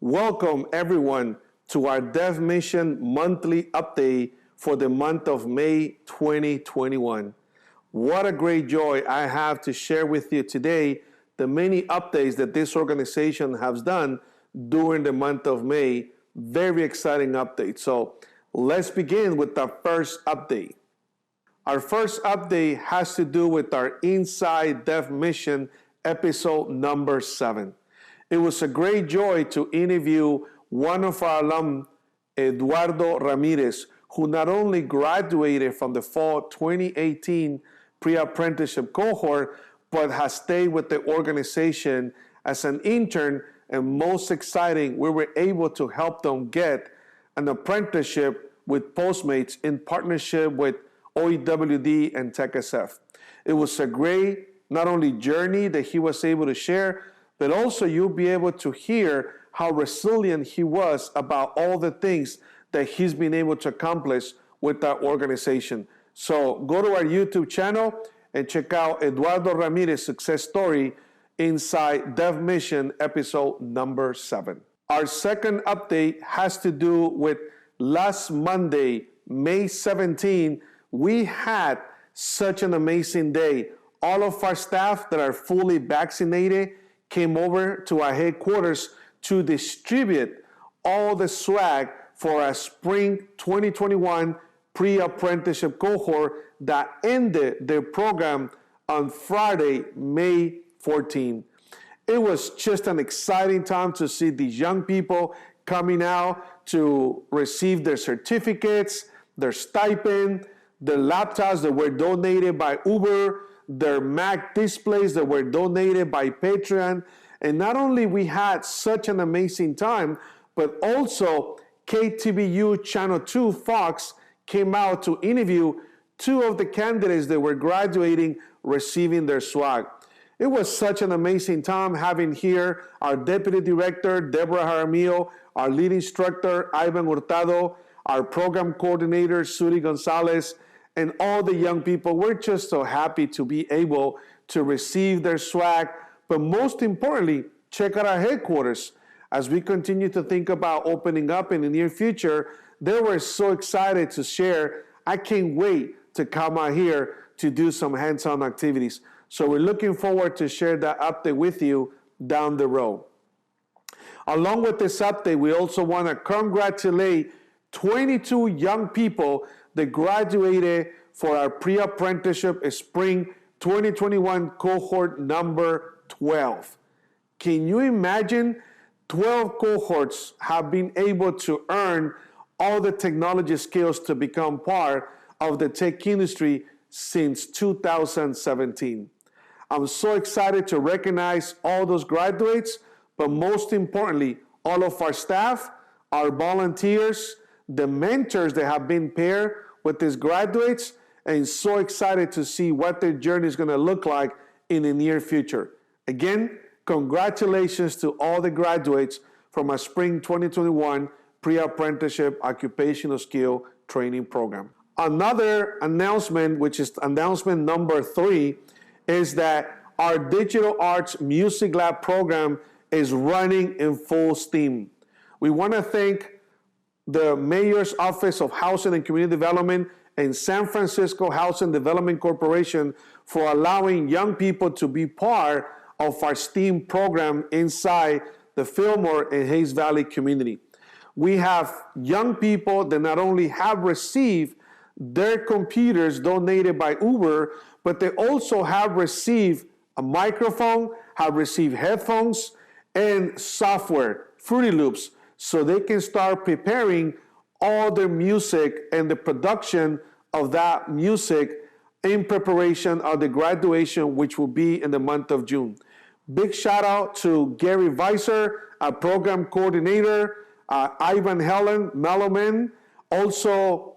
Welcome everyone to our Dev Mission monthly update for the month of May 2021. What a great joy I have to share with you today the many updates that this organization has done during the month of May. Very exciting update. So let's begin with our first update. Our first update has to do with our Inside Dev Mission episode number 7. It was a great joy to interview one of our alum, Eduardo Ramirez, who not only graduated from the fall 2018 pre-apprenticeship cohort, but has stayed with the organization as an intern, and most exciting, we were able to help them get an apprenticeship with Postmates in partnership with OEWD and TechSF. It was a great, not only journey that he was able to share, but also you'll be able to hear how resilient he was about all the things that he's been able to accomplish with that organization. So go to our YouTube channel and check out Eduardo Ramirez's success story inside Dev Mission episode number 7. Our second update has to do with last Monday, May 17. We had such an amazing day. All of our staff that are fully vaccinated came over to our headquarters to distribute all the swag for our spring 2021 pre-apprenticeship cohort that ended their program on Friday, May 14. It was just an exciting time to see these young people coming out to receive their certificates, their stipend, their laptops that were donated by Uber, their Mac displays that were donated by Patreon. And not only we had such an amazing time, but also KTVU Channel 2 Fox came out to interview 2 of the candidates that were graduating, receiving their swag. It was such an amazing time having here our Deputy Director, Deborah Jaramillo, our lead instructor, Ivan Hurtado, our program coordinator, Suri Gonzalez, and all the young people. We're just so happy to be able to receive their swag, but most importantly, check out our headquarters. As we continue to think about opening up in the near future, they were so excited to share. I can't wait to come out here to do some hands-on activities. So we're looking forward to share that update with you down the road. Along with this update, we also want to congratulate 22 young people that graduated for our pre-apprenticeship spring 2021 cohort number 12. Can you imagine 12 cohorts have been able to earn all the technology skills to become part of the tech industry since 2017? I'm so excited to recognize all those graduates, but most importantly, all of our staff, our volunteers, the mentors that have been paired with these graduates, and so excited to see what their journey is going to look like in the near future. Again, congratulations to all the graduates from our Spring 2021 Pre-Apprenticeship Occupational Skill Training Program. Another announcement, which is announcement number 3, is that our Digital Arts Music Lab program is running in full steam. We want to thank the Mayor's Office of Housing and Community Development and San Francisco Housing Development Corporation for allowing young people to be part of our STEAM program inside the Fillmore and Hayes Valley community. We have young people that not only have received their computers donated by Uber, but they also have received a microphone, have received headphones, and software, Fruity Loops, so they can start preparing all their music and the production of that music in preparation of the graduation, which will be in the month of June. Big shout out to Gary Weiser, our program coordinator, Ivan Helen Mellowman, also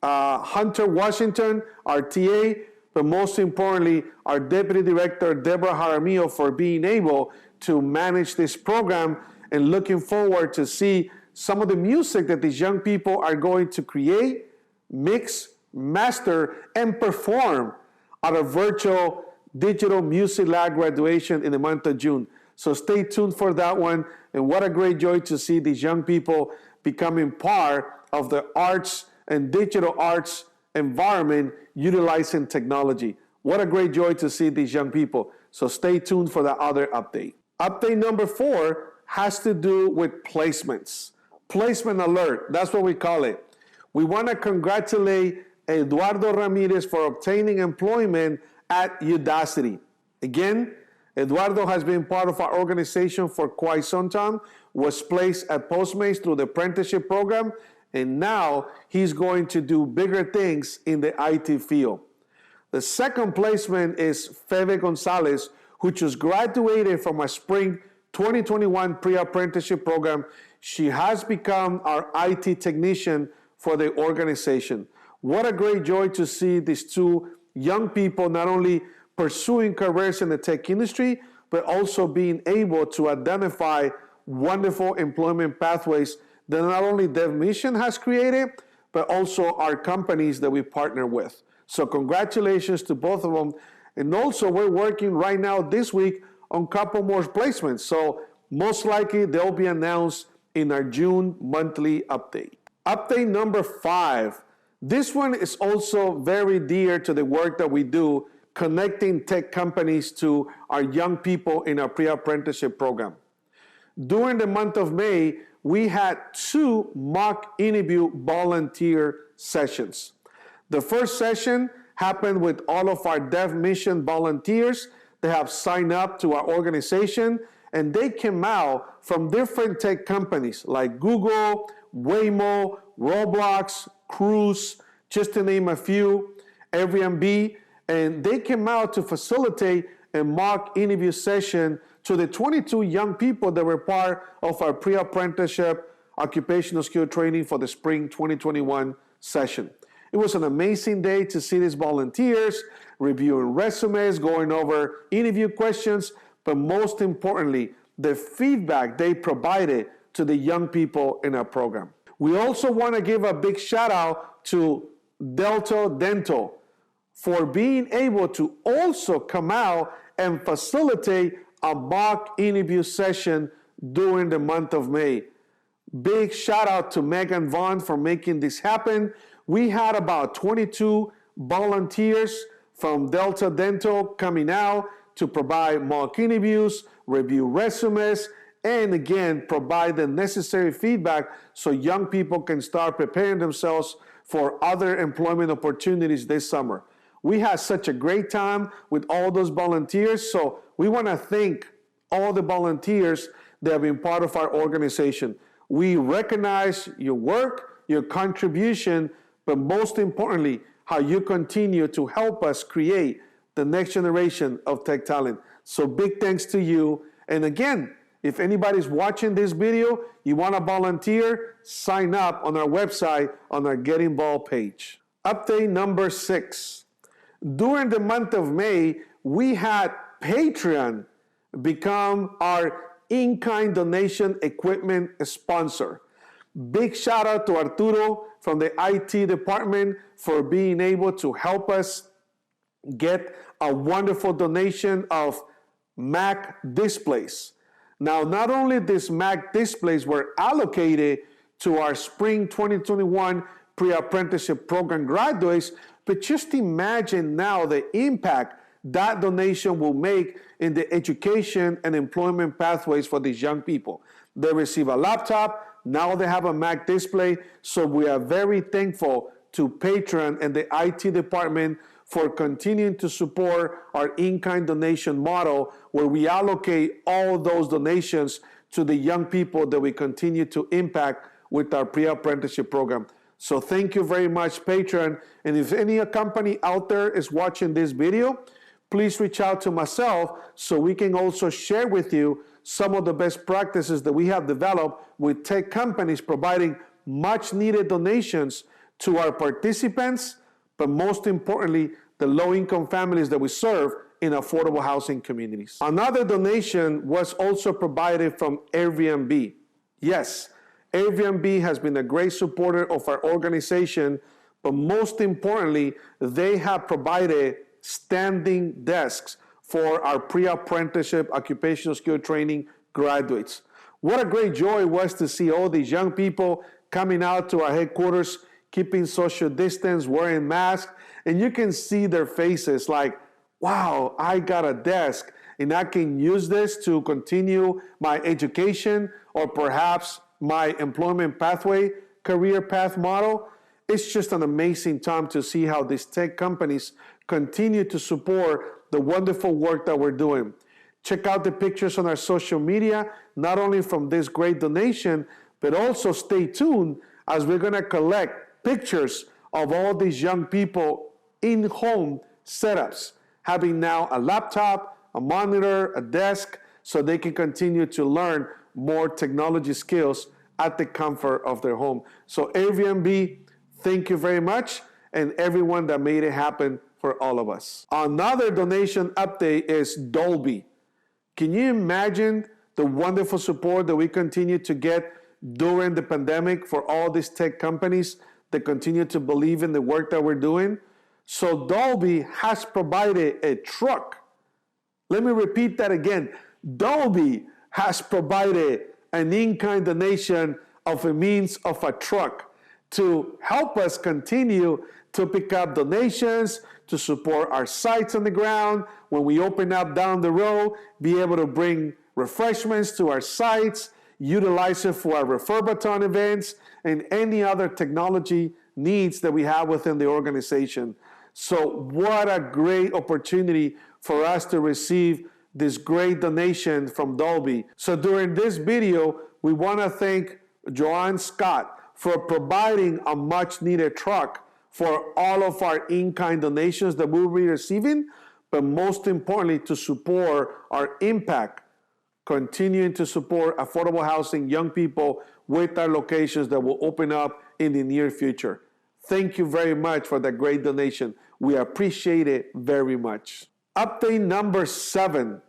Hunter Washington, our TA, but most importantly, our Deputy Director, Deborah Jaramillo, for being able to manage this program, and looking forward to see some of the music that these young people are going to create, mix, master, and perform at a virtual Digital Music Lab graduation in the month of June. So stay tuned for that one. And what a great joy to see these young people becoming part of the arts and digital arts environment utilizing technology. What a great joy to see these young people. So stay tuned for that other update. Update number 4 has to do with placements. Placement alert, that's what we call it. We want to congratulate Eduardo Ramirez for obtaining employment at Udacity. Again, Eduardo has been part of our organization for quite some time, was placed at Postmates through the apprenticeship program, and now he's going to do bigger things in the IT field. The second placement is Febe Gonzalez, who just graduated from a spring 2021 pre-apprenticeship program. She has become our IT technician for the organization. What a great joy to see these two young people not only pursuing careers in the tech industry, but also being able to identify wonderful employment pathways that not only DevMission has created, but also our companies that we partner with. So congratulations to both of them. And also we're working right now this week on a couple more placements. So most likely they'll be announced in our June monthly update. Update number 5. This one is also very dear to the work that we do, connecting tech companies to our young people in our pre-apprenticeship program. During the month of May, we had 2 mock interview volunteer sessions. The first session happened with all of our DevMission volunteers that have signed up to our organization, and they came out from different tech companies like Google, Waymo, Roblox, Cruise, just to name a few, ABNB, and they came out to facilitate a mock interview session to the 22 young people that were part of our pre-apprenticeship occupational skill training for the spring 2021 session. It was an amazing day to see these volunteers reviewing resumes, going over interview questions, but most importantly, the feedback they provided to the young people in our program. We also want to give a big shout out to Delta Dental for being able to also come out and facilitate a mock interview session during the month of May. Big shout out to Megan Vaughn for making this happen. We had about 22 volunteers from Delta Dental coming out to provide mock interviews, review resumes, and again, provide the necessary feedback so young people can start preparing themselves for other employment opportunities this summer. We had such a great time with all those volunteers, so we want to thank all the volunteers that have been part of our organization. We recognize your work, your contribution, but most importantly, how you continue to help us create the next generation of tech talent. So big thanks to you. And again, if anybody's watching this video, you want to volunteer, sign up on our website on our Get Involved page. Update number 6. During the month of May, we had Patreon become our in-kind donation equipment sponsor. Big shout out to Arturo from the IT department for being able to help us get a wonderful donation of Mac displays. Now, not only these Mac displays were allocated to our spring 2021 pre-apprenticeship program graduates, but just imagine now the impact that donation will make in the education and employment pathways for these young people. They receive a laptop, now they have a Mac display, so we are very thankful to Patreon and the IT department for continuing to support our in-kind donation model, where we allocate all those donations to the young people that we continue to impact with our pre-apprenticeship program. So thank you very much, Patreon. And if any company out there is watching this video, please reach out to myself so we can also share with you some of the best practices that we have developed with tech companies providing much needed donations to our participants, but most importantly, the low-income families that we serve in affordable housing communities. Another donation was also provided from Airbnb. Yes, Airbnb has been a great supporter of our organization, but most importantly, they have provided standing desks for our pre-apprenticeship occupational skill training graduates. What a great joy it was to see all these young people coming out to our headquarters, keeping social distance, wearing masks, and you can see their faces like, wow, I got a desk and I can use this to continue my education or perhaps my employment pathway, career path model. It's just an amazing time to see how these tech companies continue to support the wonderful work that we're doing. Check out the pictures on our social media, not only from this great donation, but also stay tuned as we're gonna collect pictures of all these young people in home setups, having now a laptop, a monitor, a desk, so they can continue to learn more technology skills at the comfort of their home. So ABNB, thank you very much, and everyone that made it happen for all of us. Another donation update is Dolby. Can you imagine the wonderful support that we continue to get during the pandemic for all these tech companies that continue to believe in the work that we're doing? So Dolby has provided a truck. Let me repeat that again. Dolby has provided an in-kind donation of a means of a truck to help us continue to pick up donations, to support our sites on the ground. When we open up down the road, be able to bring refreshments to our sites, utilize it for our Referbaton events, and any other technology needs that we have within the organization. So what a great opportunity for us to receive this great donation from Dolby. So during this video, we want to thank Joanne Scott for providing a much needed truck for all of our in-kind donations that we'll be receiving, but most importantly, to support our impact, continuing to support affordable housing, young people with our locations that will open up in the near future. Thank you very much for that great donation. We appreciate it very much. Update number 7.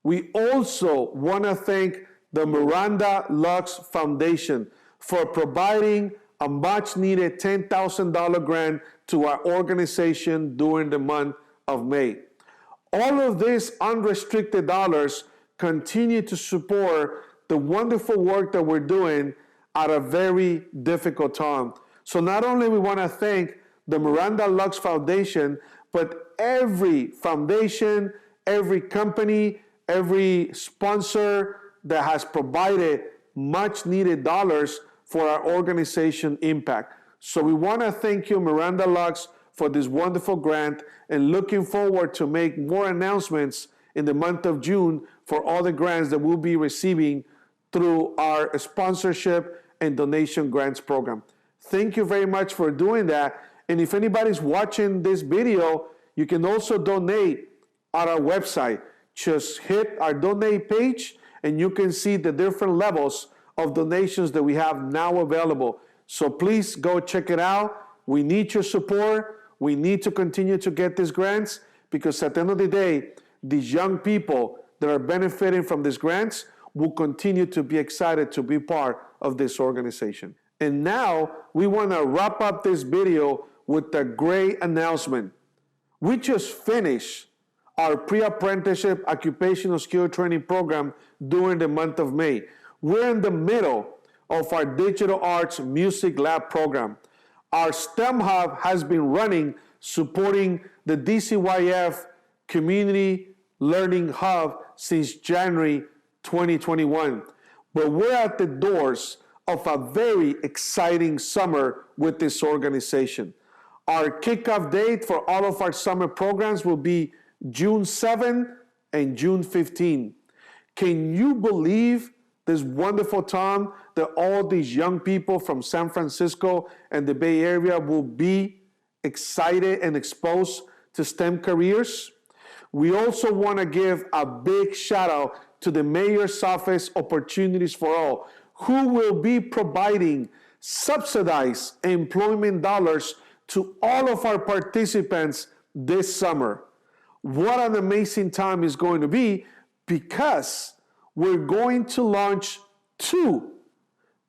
We also want to thank the Miranda Lux Foundation for providing a much needed $10,000 grant to our organization during the month of May. All of these unrestricted dollars continue to support the wonderful work that we're doing at a very difficult time. So not only we want to thank the Miranda Lux Foundation, but every foundation, every company, every sponsor that has provided much needed dollars for our organization impact. So we want to thank you, Miranda Lux, for this wonderful grant, and looking forward to make more announcements in the month of June for all the grants that we'll be receiving through our sponsorship and donation grants program. Thank you very much for doing that. And if anybody's watching this video, you can also donate on our website. Just hit our donate page and you can see the different levels of donations that we have now available. So please go check it out. We need your support. We need to continue to get these grants, because at the end of the day, these young people that are benefiting from these grants will continue to be excited to be part of this organization. And now we want to wrap up this video with a great announcement. We just finished our pre-apprenticeship occupational skill training program during the month of May. We're in the middle of our digital arts music lab program. Our STEM hub has been running, supporting the DCYF Community Learning Hub since January 2021. But we're at the doors of a very exciting summer with this organization. Our kickoff date for all of our summer programs will be June 7 and June 15. Can you believe this wonderful time that all these young people from San Francisco and the Bay Area will be excited and exposed to STEM careers? We also want to give a big shout out to the Mayor's Office Opportunities for All, who will be providing subsidized employment dollars to all of our participants this summer. What an amazing time it's going to be, because we're going to launch 2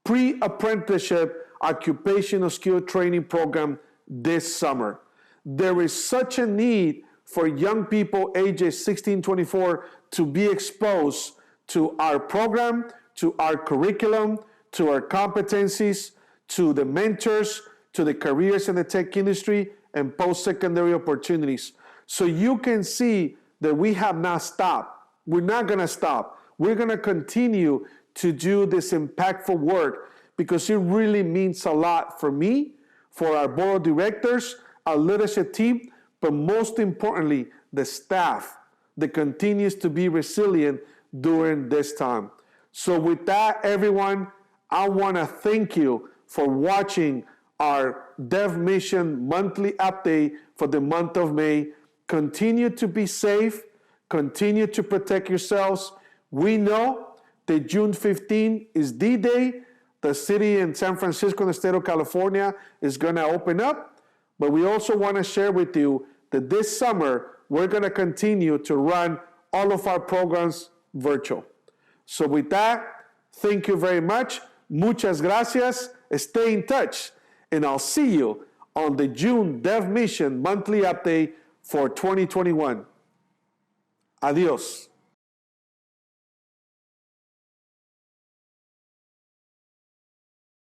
pre-apprenticeship occupational skill training program this summer. There is such a need for young people ages 16-24 to be exposed to our program, to our curriculum, to our competencies, to the mentors, to the careers in the tech industry, and post-secondary opportunities. So you can see that we have not stopped. We're not going to stop. We're going to continue to do this impactful work because it really means a lot for me, for our board of directors, our leadership team, but most importantly, the staff that continues to be resilient during this time. So with that, everyone, I want to thank you for watching our Dev Mission monthly update for the month of May. Continue to be safe. Continue to protect yourselves. We know that June 15 is D-Day. The city in San Francisco in the state of California is going to open up. But we also want to share with you that this summer, we're going to continue to run all of our programs virtual. So with that, thank you very much. Muchas gracias. Stay in touch. And I'll see you on the June Dev Mission monthly update for 2021. Adios.